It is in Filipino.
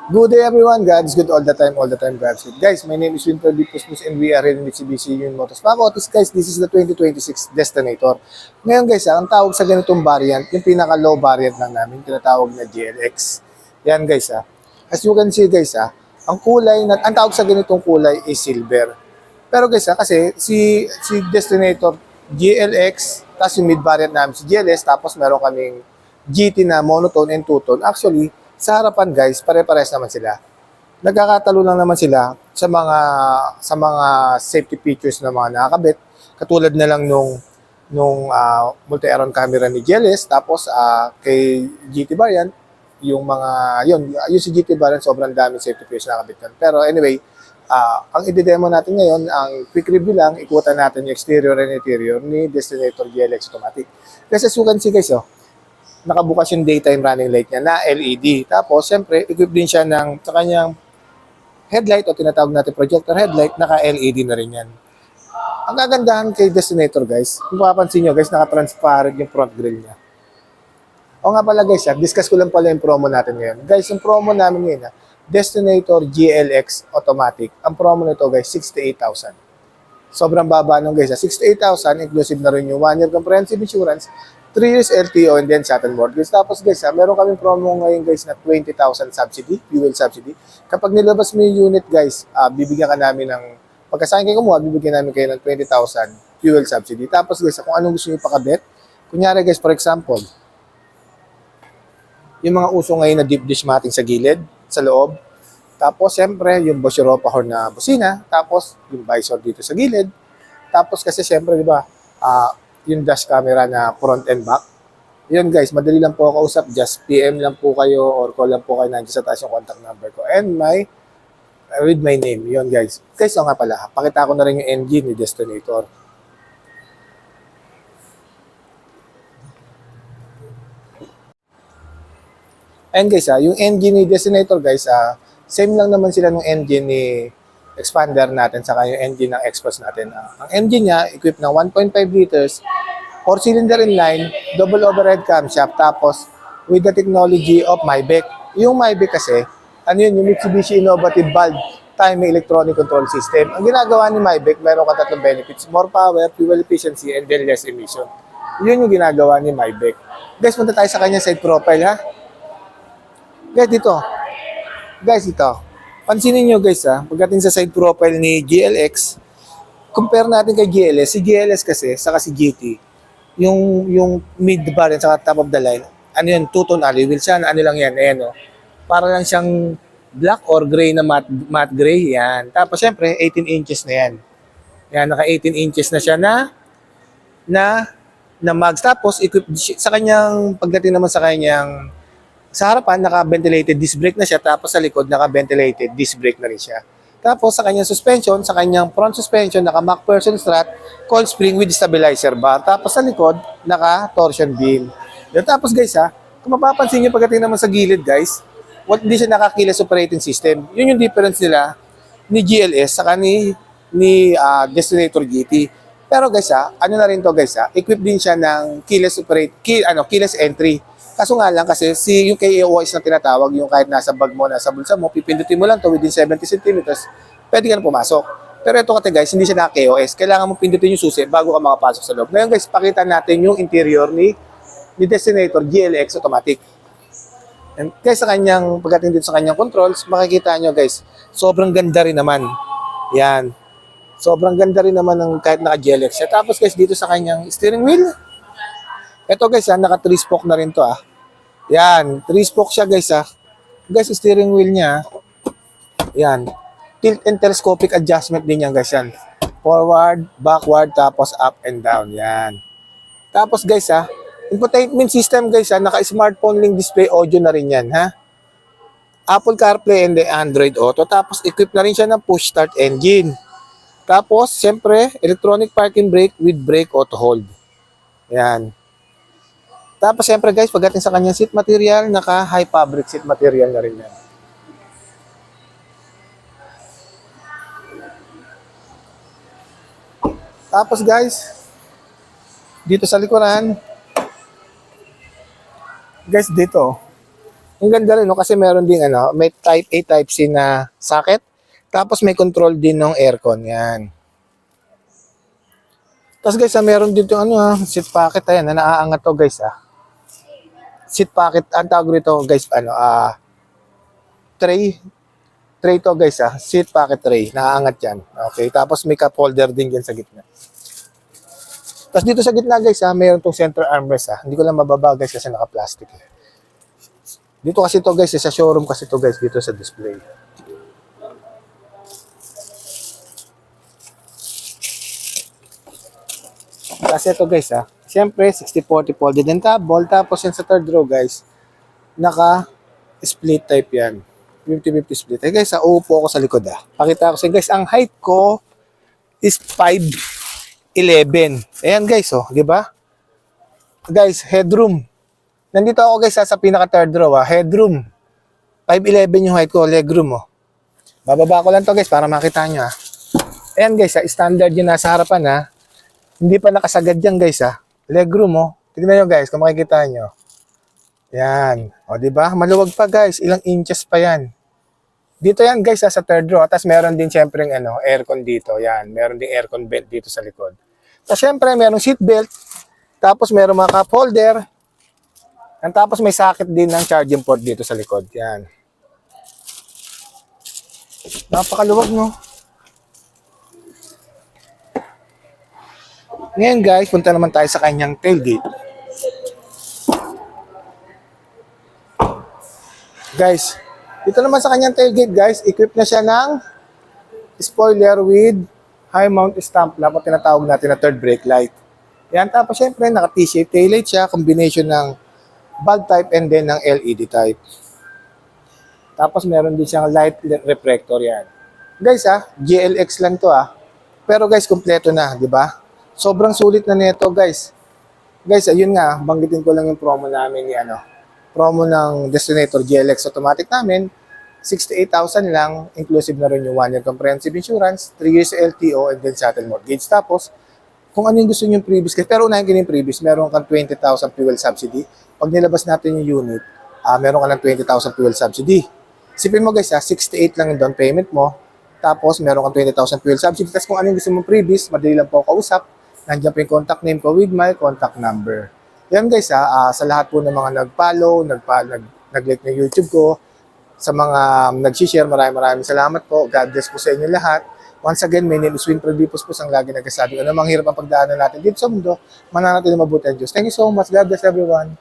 Good day everyone, God's good all the time God's good. Guys, my name is Winter Dipusmus and we are in Mitsubishi Union Motors. Mga kotis guys, this is the 2026 Destinator. Ngayon guys, ang tawag sa ganitong variant, yung pinaka-low variant lang namin, tinatawag na GLX. Yan guys As you can see guys ang kulay, ang tawag sa ganitong kulay is silver. Pero guys kasi si Destinator GLX, tapos yung mid variant namin si GLS, tapos meron kaming GT na monotone and two-tone. Actually, sa harapan guys, pare-pares naman sila. Nagkakatalo lang naman sila sa mga safety features na mga nakakabit. Katulad na lang nung multi-aron camera ni GLS, tapos kay GT variant, yung si GT variant sobrang dami safety features na nakabit. Pero anyway, ang i-demo natin ngayon, ang quick review lang, ikutan natin yung exterior and interior ni Destinator GLX Automatic. Kasi as you can see guys, nakabukas yung daytime running light niya na LED. Tapos, siyempre, equip din siya sa kanyang headlight o tinatawag natin projector headlight, naka-LED na rin yan. Ang kagandahan kay Destinator guys, kung papansin nyo guys, naka-transparent yung front grille niya. O nga pala guys, discuss ko lang pala yung promo natin ngayon. Guys, yung promo namin ngayon, Destinator GLX Automatic. Ang promo nito guys, 68,000. Sobrang baba nung guys. 68,000, inclusive na rin yung 1-year comprehensive insurance, 3 years LTO, and then shuttle mortgage. Tapos guys, meron kaming promo ngayon guys na 20,000 subsidy, fuel subsidy. Kapag nilabas mo yung unit guys, bibigyan ka namin ng, pagkasahin kayo kumuha, bibigyan namin kayo ng 20,000 fuel subsidy. Tapos guys, kung anong gusto nyo pakabit, kunyari guys, for example, yung mga uso ngayon na deep dish matting sa gilid, sa loob. Tapos, siyempre, yung Bosch Europa horn na busina. Tapos, yung visor dito sa gilid. Tapos, kasi siyempre, di ba, yung dash camera na front and back. Yun guys, madali lang po ako usap. Just PM lang po kayo or call lang po kayo. Nandiyan sa taas yung contact number ko. And with my name. Yun guys. Guys, nga pala, pakita ko na rin yung engine ni Destinator. And guys, yung engine ni Destinator guys, same lang naman sila ng engine ni expander natin sa yung engine ng Express natin. Ang engine niya, equipped ng 1.5 liters, 4-cylinder inline, double overhead camshaft, tapos with the technology of Maybach. Yung Maybach kasi, yung Mitsubishi Innovative Valve Timing Electronic Control System. Ang ginagawa ni Maybach, meron ka tatlong benefits: more power, fuel efficiency, and then less emission. Yun yung ginagawa ni Maybach. Guys, punta tayo sa kanya side profile ha. Guys, dito. Pansinin nyo guys pagdating sa side profile ni GLX, compare natin kay GLS. Si GLS kasi, saka si GT, yung mid variant saka top of the line, two-tone alloy wheels yan, lang yan, para lang siyang black or gray na matte gray, yan. Tapos syempre, 18 inches na yan. Yan, naka 18 inches na siya na mags. Tapos, sa kanyang, pagdating naman sa harapan, naka-ventilated disc brake na siya. Tapos sa likod, naka-ventilated disc brake na rin siya. Tapos sa kanyang suspension, sa kanyang front suspension, naka-MacPherson strut, coil spring with stabilizer bar. Tapos sa likod, naka-torsion beam. Tapos guys kung mapapansin nyo pagdating naman sa gilid guys, hindi siya naka-keyless operating system. Yun yung difference nila ni GLS saka ni Destinator GT. Pero guys ano na rin to guys equipped din siya ng keyless entry. Kaso nga lang kasi yung KAOS na tinatawag, yung kahit nasa bag mo, nasa bulsa mo, pipindutin mo lang to within 70 centimeters, pwede ka na pumasok. Pero ito kasi guys, hindi siya naka-KOS. Kailangan mo pindutin yung susi bago ka makapasok sa loob. Ngayon guys, pakita natin yung interior ni Destinator GLX Automatic. And guys, pagdating dito sa kanyang controls, makikita nyo guys, sobrang ganda rin naman. Yan. Sobrang ganda rin naman ng kahit naka-GLX siya. Tapos guys, dito sa kanyang steering wheel, ito guys naka 3-spoke na rin to Yan, 3-spoke siya guys Guys, steering wheel niya, yan. Tilt and telescopic adjustment din yan guys yan. Forward, backward, tapos up and down. Yan. Tapos guys infotainment system guys naka-smartphone link display audio na rin yan Apple CarPlay and the Android Auto. Tapos equipped na rin siya ng push start engine. Tapos, siyempre, electronic parking brake with brake auto hold. Yan. Tapos siyempre guys, pagdating sa kanyang seat material, naka high fabric seat material na rin yan. Tapos guys, dito sa likuran, guys dito, Ang ganda rin, no? Kasi meron ding ano, may type A, type C na socket. Tapos may control din ng aircon. Yan. Tapos guys, meron dito ano seat pocket. Ayan, na naaangat to guys Seat pocket, ang tawag rito guys, tray. Tray to guys seat pocket tray. Naaangat yan. Okay, tapos may cup holder din dyan sa gitna. Tapos dito sa gitna guys mayroon tong center armrest Hindi ko lang mababa guys kasi naka-plastic Dito kasi to guys, sa showroom kasi to guys, dito sa display. Kasi ito guys siyempre 60-40 folded and table, tapos yan sa third row guys, naka split type yan. 50-50 split. Guys, uupo ako sa likod Pakita ko sa guys, ang height ko is 5'11". Ayan guys, di ba? Guys, headroom. Nandito ako guys sa pinaka third row headroom. 5'11 yung height ko, legroom Bababa ko lang to guys para makita nyo Ayan guys standard yun nasa harapan Hindi pa nakasagad yan guys Legroom Tignan nyo guys kung makikita nyo. Yan. Di ba? Maluwag pa guys. Ilang inches pa yan. Dito yan guys sa third row. Tapos meron din syempre aircon dito. Yan. Meron din aircon belt dito sa likod. Tapos syempre merong seat belt. Tapos meron mga cup holder. And tapos may socket din ng charging port dito sa likod. Yan. Napakaluwag no. Ngayon guys, punta naman tayo sa kanyang tailgate. Guys, dito naman sa kanyang tailgate guys, equipped na siya ng spoiler with high mount stamp lamp o tinatawag natin na third brake light. Yan, tapos syempre naka T-shape taillight siya, combination ng bulb type and then ng LED type. Tapos meron din siyang light reflector yan. Guys GLX lang to Pero guys, kompleto na, di ba? Sobrang sulit na nito guys. Guys, ayun nga, banggitin ko lang yung promo namin ni promo ng Destinator GLX automatic namin. 68,000 lang, inclusive na rin yung 1-year comprehensive insurance, 3 years LTO, and then settle mortgage. Tapos, kung ano yung gusto nyo yung previous, pero unahin ko yung previous, meron kang 20,000 fuel subsidy. Pag nilabas natin yung unit, meron ka ng 20,000 fuel subsidy. Sipin mo guys 68 lang yung down payment mo. Tapos, meron kang 20,000 fuel subsidy. Tapos kung ano yung gusto mong previous, madali lang po kausap. Nandiyan po yung contact name ko with my contact number. Yan guys sa lahat po ng mga nag-follow, nag-like ng YouTube ko, sa mga nag-share, maraming salamat po. God bless po sa inyo lahat. Once again, my name is Winfred Bipos po, ang lagi nagkasabi ko na hirap ang pagdaanan natin dito sa mundo, mananatili mabuti ang Diyos. Thank you so much. God bless everyone.